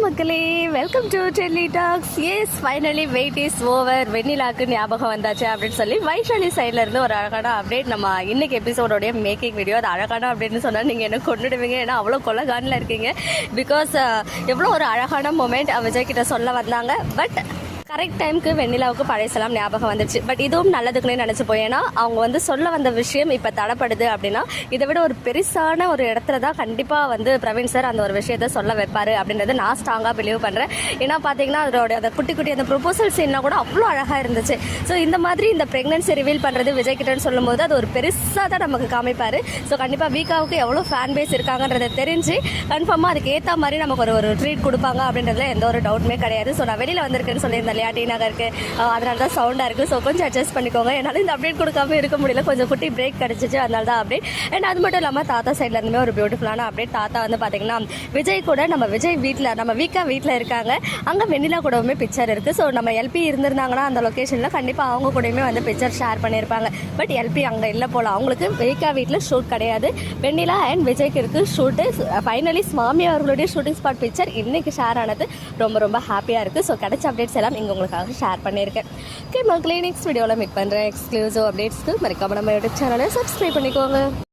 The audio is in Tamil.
மக்களே, welcome to Delhi talks. Yes, finally wait is over. வெண்ணிலாக்கு ஞாபகம் வந்தாச்சு அப்படின்னு சொல்லி வைஷாலி சைட்ல இருந்து ஒரு அழகான அப்டேட். நம்ம இன்னைக்கு எபிசோடோடைய மேக்கிங் வீடியோ. அது அழகான அப்டேட்னு சொன்னா நீங்க என்ன கொண்டுடுவீங்க, ஏன்னா அவ்வளோ கொலகானில் இருக்கீங்க. பிகாஸ் எவ்வளோ ஒரு அழகான மொமெண்ட் விஜய் கிட்ட சொல்ல வந்தாங்க. பட் கரெக்ட் டைமுக்கு வெண்ணிலாவுக்கு பழையசெல்லாம் ஞாபகம் வந்துச்சு. பட் இதுவும் நல்லதுக்குன்னே நினச்சிப்போம். ஏன்னா அவங்க வந்து சொல்ல வந்த விஷயம் இப்போ தடைப்படுது அப்படின்னா இதை விட ஒரு பெருசான ஒரு இடத்துல தான் கண்டிப்பாக வந்து பிரவீன் சார் அந்த ஒரு விஷயத்த சொல்ல வைப்பார் அப்படின்றது நான் ஸ்ட்ராங்காக பிலீவ் பண்ணுறேன். ஏன்னா பார்த்தீங்கன்னா அதோட அந்த குட்டி குட்டி அந்த ப்ரொபோசல் சீன்லாம் கூட அவ்வளோ அழகாக இருந்துச்சு. ஸோ இந்த மாதிரி இந்த ப்ரெக்னன்சி ரிவீல் பண்ணுறது விஜய் கிட்டன்னு சொல்லும்போது அது ஒரு பெருசாக தான் நமக்கு காமிப்பார். ஸோ கண்டிப்பாக வீக்காவுக்கு எவ்வளோ ஃபேன் பேஸ் இருக்காங்கன்றதை தெரிஞ்சு கன்ஃபார்மாக அதுக்கு ஏற்ற மாதிரி நமக்கு ஒரு ட்ரீட் கொடுப்பாங்க அப்படின்றதுல எந்த ஒரு டவுட்டுமே கிடையாது. ஸோ நான் வெளியில் வந்திருக்கேன்னு சொல்லியிருந்தேன் டி நகருக்கு, அதனால தான் சவுண்டாக இருக்குது. ஸோ கொஞ்சம் அட்ஜஸ்ட் பண்ணிக்கோங்க. என்னால் இந்த அப்டேட் கொடுக்காம இருக்க முடியல, கொஞ்சம் குட்டி பிரேக் கிடச்சிச்சு, அதனால தான் அப்டேட். அண்ட் அது மட்டும் இல்லாமல் தாத்தா சைட்லேருந்துமே ஒரு பியூட்டிஃபுல்லான அப்டேட். தாத்தா வந்து பார்த்தீங்கன்னா விஜய் கூட நம்ம விஜய் வீட்டில் நம்ம வீட்டில் இருக்காங்க. அங்கே வெண்ணிலா கூடவுமே பிக்சர் இருக்குது. ஸோ நம்ம எல்பி இருந்திருந்தாங்கன்னா அந்த லொக்கேஷனில் கண்டிப்பாக அவங்க கூடயுமே வந்து பிக்சர் ஷேர் பண்ணியிருப்பாங்க. பட் எல்பி அங்கே இல்லை போல், அவங்களுக்கு வீக்கா வீட்டில் ஷூட் கிடையாது. வெண்ணிலா அண்ட் விஜய்க்கு இருக்குது ஷூட்டு. ஃபைனலி ஸ்வாமி அவர்களுடைய ஷூட்டிங் ஸ்பாட் பிக்சர் இன்னைக்கு ஷேர் ஆனது ரொம்ப ரொம்ப ஹாப்பியாக இருக்குது. ஸோ கிடைச்ச அப்டேட்ஸ் எல்லாம் இங்கே உங்களுக்காக ஷேர் பண்ணியிருக்கேன். ஓகே மக்களே, நெக்ஸ்ட் வீடியோவில் மீட் பண்ணுறேன். எக்ஸ்க்ளூசிவ் அப்டேட்ஸ்க்கு மறக்காம நம்ம யூடியூப் சேனலை சப்ஸ்கிரைப் பண்ணிக்கோங்க.